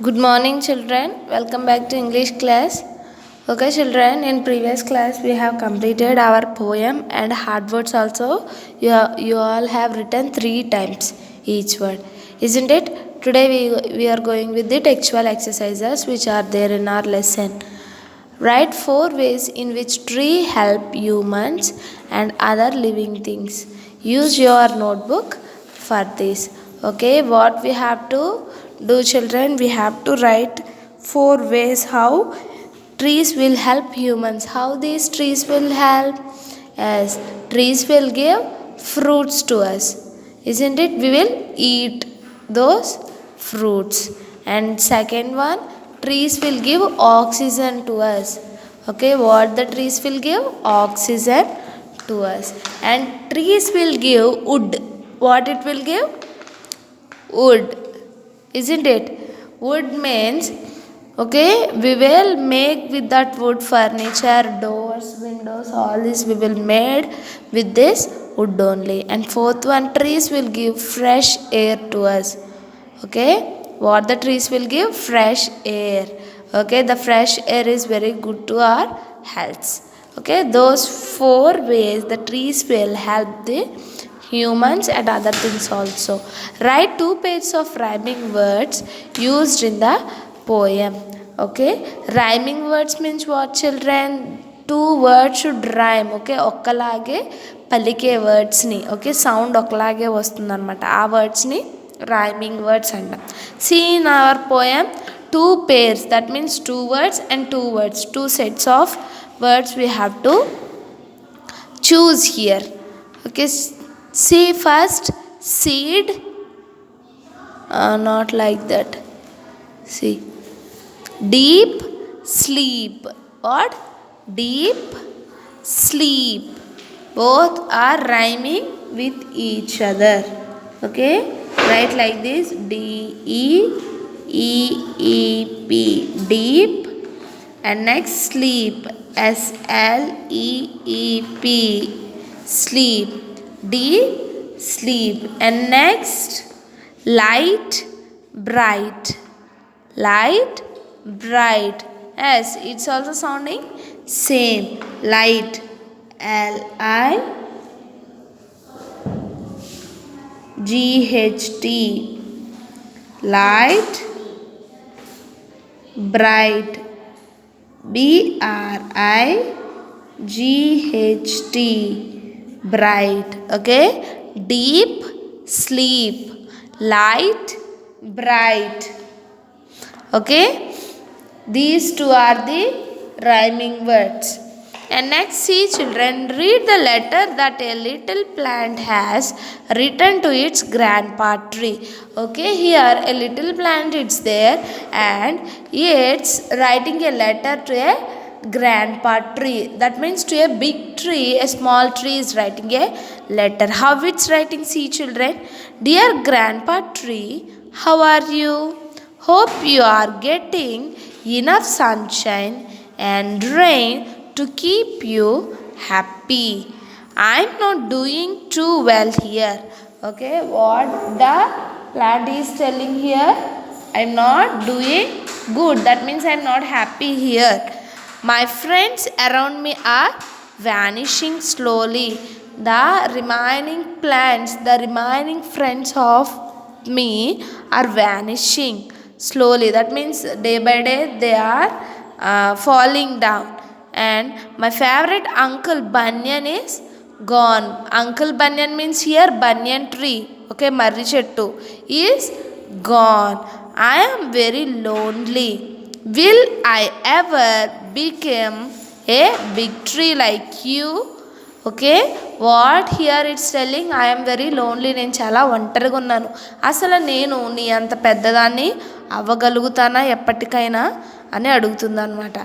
Good morning, children. Welcome back to English class. Okay, children, in previous class we have completed our poem and hard words also. You all have written 3 times each word, isn't it? Today we are going with the textual exercises which are there in our lesson. Write 4 ways in which tree help humans and other living things. Use your notebook for this. Okay, what we have to do, children? We have to write 4 ways how trees will help humans. How these trees will help? Yes, trees will give fruits to us, isn't it? We will eat those fruits. And second one, trees will give oxygen to us. Okay, what the trees will give? Oxygen to us. And trees will give wood. What it will give? Wood, isn't it? Wood means, okay, we will make with that wood furniture, doors, windows, all this we will made with this wood only. And fourth one, trees will give fresh air to us. Okay, what the trees will give? Fresh air. Okay, the fresh air is very good to our health. Okay, those 4 ways the trees will help the humans and other things also. Write 2 pages of rhyming words used in the poem. Okay, rhyming words means what, children? 2 words should rhyme. Okay, ఒక్కలాగే పలికే వర్డ్స్ని, okay, sound ఒకలాగే వస్తుంది అనమాట. ఆ వర్డ్స్ని rhyming words అంటాం. See in our poem, 2 pairs, that means 2 words and 2 words, 2 sets of words we have to choose here. Okay, see first, seed, not like that. See, deep sleep. What? Deep sleep. Both are rhyming with each other. Okay, write like this: D-E-E-E-P, deep, and next sleep, S-L-E-E-P, sleep, deep sleep. And next, light, bright, light, bright. Yes, it's also sounding same. Light, L-I-G-H-T, light, bright, B-R-I-G-H-T, bright. Okay, deep sleep, light, bright. Okay, these 2 are the rhyming words. And next, see children, read the letter that a little plant has written to its grandpa tree. Okay, here a little plant is there and it's writing a letter to a grandpa tree. That means to a big tree, a small tree is writing a letter. How it's writing? See children, dear grandpa tree, how are you? Hope you are getting enough sunshine and rain to keep you happy. I'm not doing too well here. Okay, what the plant is telling here? I'm not doing good. That means I'm not happy here. My friends around me are vanishing slowly. The remaining plants, the remaining friends of me are vanishing slowly. That means day by day they are falling down. And my favorite Uncle Banyan is gone. Uncle Banyan means here banyan tree. Okay, marri chettu is gone. I am very lonely. Will I ever become a big tree like you? Okay, what here it's telling, I'm very lonely, నేను చాలా ఒంటరిగా ఉన్నాను. అసలు నేను నీ అంత పెద్దదాన్ని అవ్వగలుగుతానా ఎప్పటికైనా అని అడుగుతుంది అనమాట.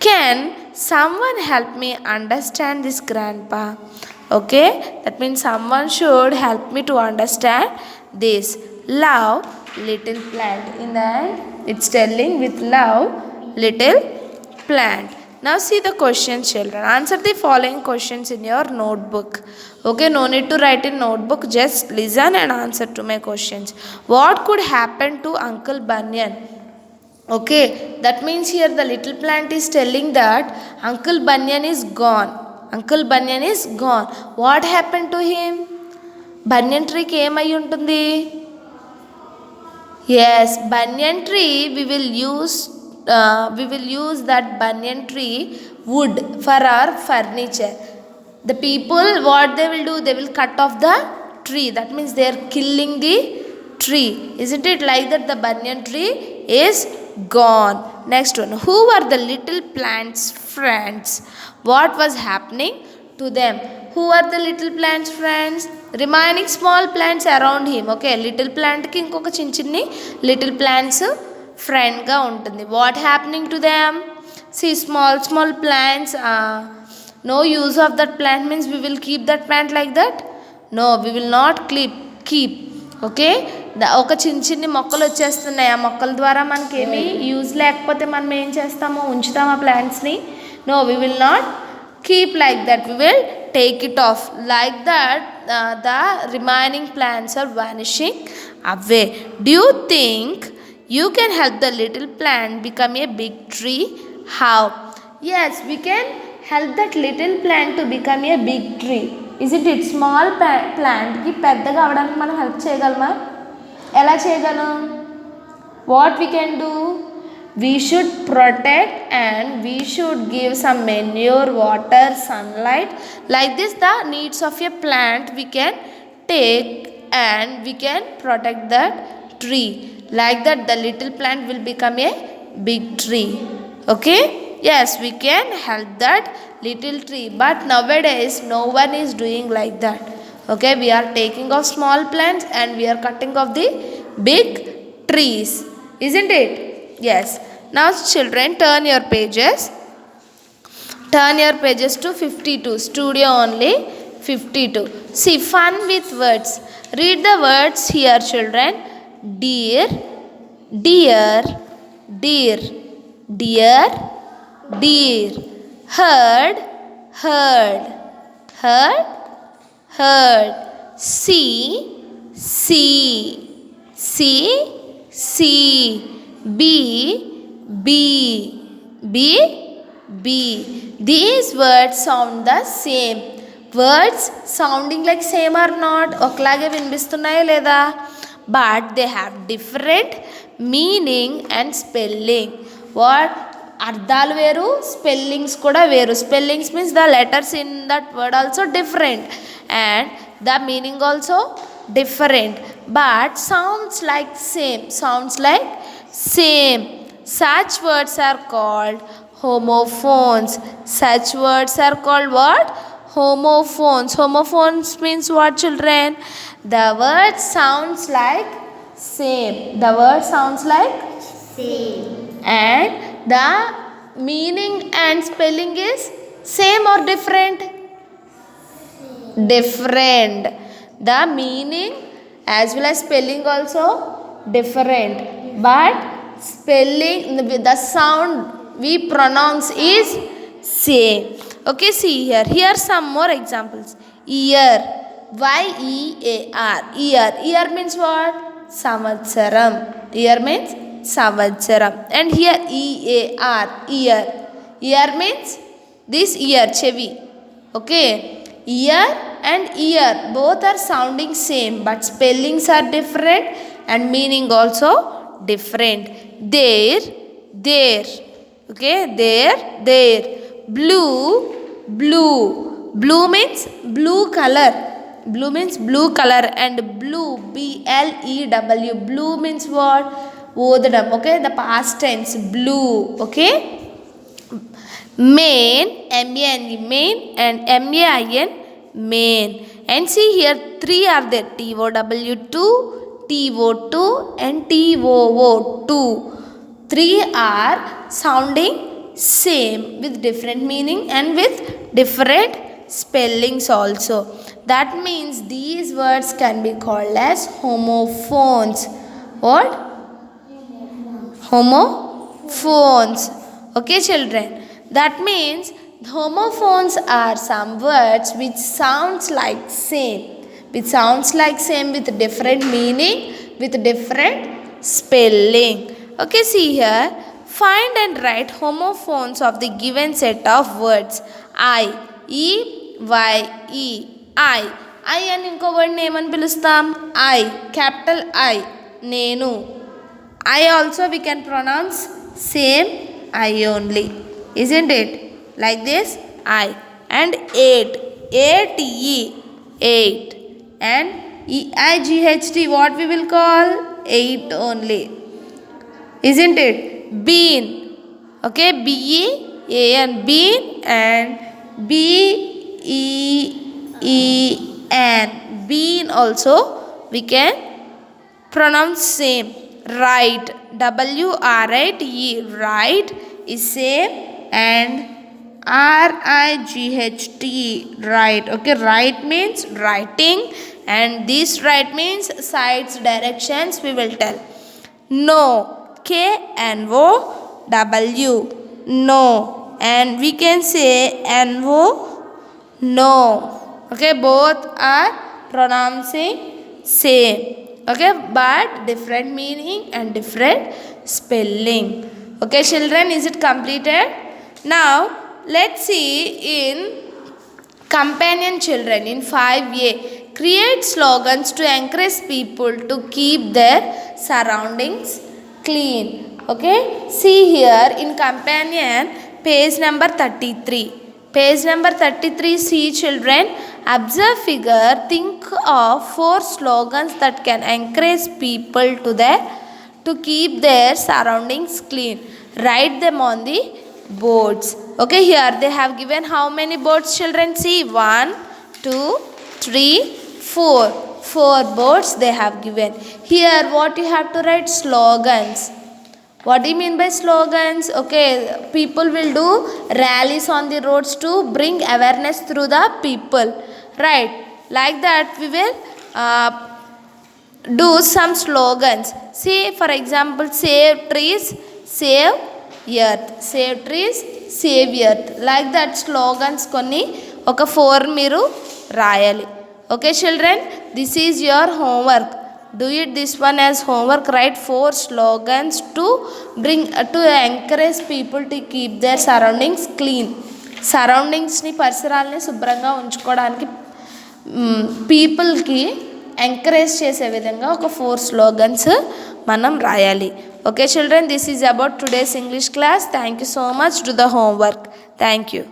Can someone help me understand this grandpa? Okay, that means someone should help me to understand this. Love little plant. In the end it's telling with love little plant. Now see the questions, children. Answer the following questions in your notebook. Okay, no need to write in notebook. Just listen and answer to my questions. What could happen to Uncle Banyan? Okay, that means here the little plant is telling that Uncle Banyan is gone. Uncle Banyan is gone. What happened to him? Banyan tree కి ఏమై ఉంటుంది? Yes, banyan tree we will use that banyan tree wood for our furniture. The people what they will do, they will cut off the tree. That means they are killing the tree. Isn't it like that? The banyan tree is gone. Next one, who were the little plants friends? What was happening to them? Who are the little plants friends? Remaining small plants around him. Okay, little plant ki inkoka chinni little plants friend ga untundi. What happening to them? See, small plants, no use of that plant means we will keep that plant like that? No, we will not keep. Okay, ఒక చిన్ని మొక్కలు వచ్చేస్తున్నాయి. ఆ మొక్కల ద్వారా మనకి ఏమీ use లేకపోతే మనం ఏం చేస్తాము? ఉంచుతాము ఆ ప్లాంట్స్ని? No, we will not keep like that. We will take it off. Like that the remaining plants are vanishing away. Do you think you can help the little plant become a big tree? How? Yes, we can help that little plant to become a big tree. Isn't it? Small plant ki పెద్దగా అవడానికి మనం help చేయగలమా? ఎలా చేయగలం? What we can do? We should protect and we should give some manure, water, sunlight. Like this, the needs of a plant we can take and we can protect that tree. Like that, the little plant will become a big tree. Okay? Yes, we can help that little tree. But nowadays, no one is doing like that. Okay? We are taking off small plants and we are cutting off the big trees. Isn't it? Yes. Now, children, turn your pages. Turn your pages to 52. Studio only 52. See, fun with words. Read the words here, children. Deer, deer, deer, deer, deer. Herd, herd, herd, herd. Sea, sea, sea, sea. Bee, bee, bee, bee. These words sound the same. Words sounding like same or not? ఒకలాగే వినిపిస్తున్నాయా లేదా? But they have different meaning and spelling. What? అర్థాలు వేరు, spellings కూడా వేరు. Spellings means the letters in that word also different and the meaning also different, but sounds like same. Sounds like same. Such words are called homophones. Such words are called what? Homophones. Homophones means what, children? The word sounds like same. The word sounds like same. And the meaning and spelling is same or different? Different. The meaning as well as spelling also different. But spelling, the sound we pronounce is same. Okay, see here. Here are some more examples. Year. Y-E-A-R. Year. Year means what? Samvatsaram. Year means Samvatsaram. And here E-A-R. Ear. Ear means this ear, chevi. Okay. Ear and ear both are sounding same, but spellings are different and meaning also different. There, there. Okay, there, there. Blue, blue. Blue means blue color. Blue means blue color and blue, B-L-E-W. Blue means what? Odadam. Okay, the past tense, blue. Okay. Main, M-A-N-E, main, and M-A-I-N, main. And see here, three are there. T-O-W-2, T-O-2 and T-O-O-2. Three are sounding same with different meaning and with different spellings also. That means these words can be called as homophones. What? Homophones. Okay, children. That means homophones are some words which sounds like same. Which sounds like same with different meaning, with different spelling. Okay, see here. Find and write homophones of the given set of words. I, E, Y, E. I అని ఇంకో వర్డ్ని ఏమని పిలుస్తాం? I, capital I, నేను. I also we can pronounce same I only, isn't it? Like this, I. And 8, A-T-E, 8. And E-I-G-H-T, what we will call? 8 only, isn't it? Bean, okay, B-E-A-N, bean. And B-E-E-N, bean also we can pronounce same. Right, W-R-I-T-E, right is same. And R-I-G-H-T, right. Okay, right means writing, and this right means sides, directions we will tell. No, K-N-O-W, no. And we can say N-O, no. Okay, both are pronouncing same. Okay, but different meaning and different spelling. Okay, children, is it completed? Now let's see in companion children in 5A. Create slogans to encourage people to keep their surroundings clean. Okay, see here in companion page number 33. Page number 33, see children. Observe figure. Think of 4 slogans that can encourage people to keep their surroundings clean. Write them on the boards. Okay, here they have given how many boards, children? See, 1, 2, 3, 4. 4 boards they have given. Here what you have to write? Slogans. What do you mean by slogans? Okay, people will do rallies on the roads to bring awareness through the people, right? Like that we will do some slogans. See, for example, save trees, save earth. Save trees, save earth. Like that slogans konni oka 4 మీరు రాయాలి. Okay children, this is your homework. Do it this one as homework. Write 4 slogans to encourage people to keep their surroundings clean. Surroundings ni పరిసరాలని శుభ్రంగా ఉంచుకోవడానికి పీపుల్కి encourage చేసే విధంగా ఒక 4 slogans మనం రాయాలి. Okay children, this is about today's English class. Thank you so much. Do the homework. Thank you.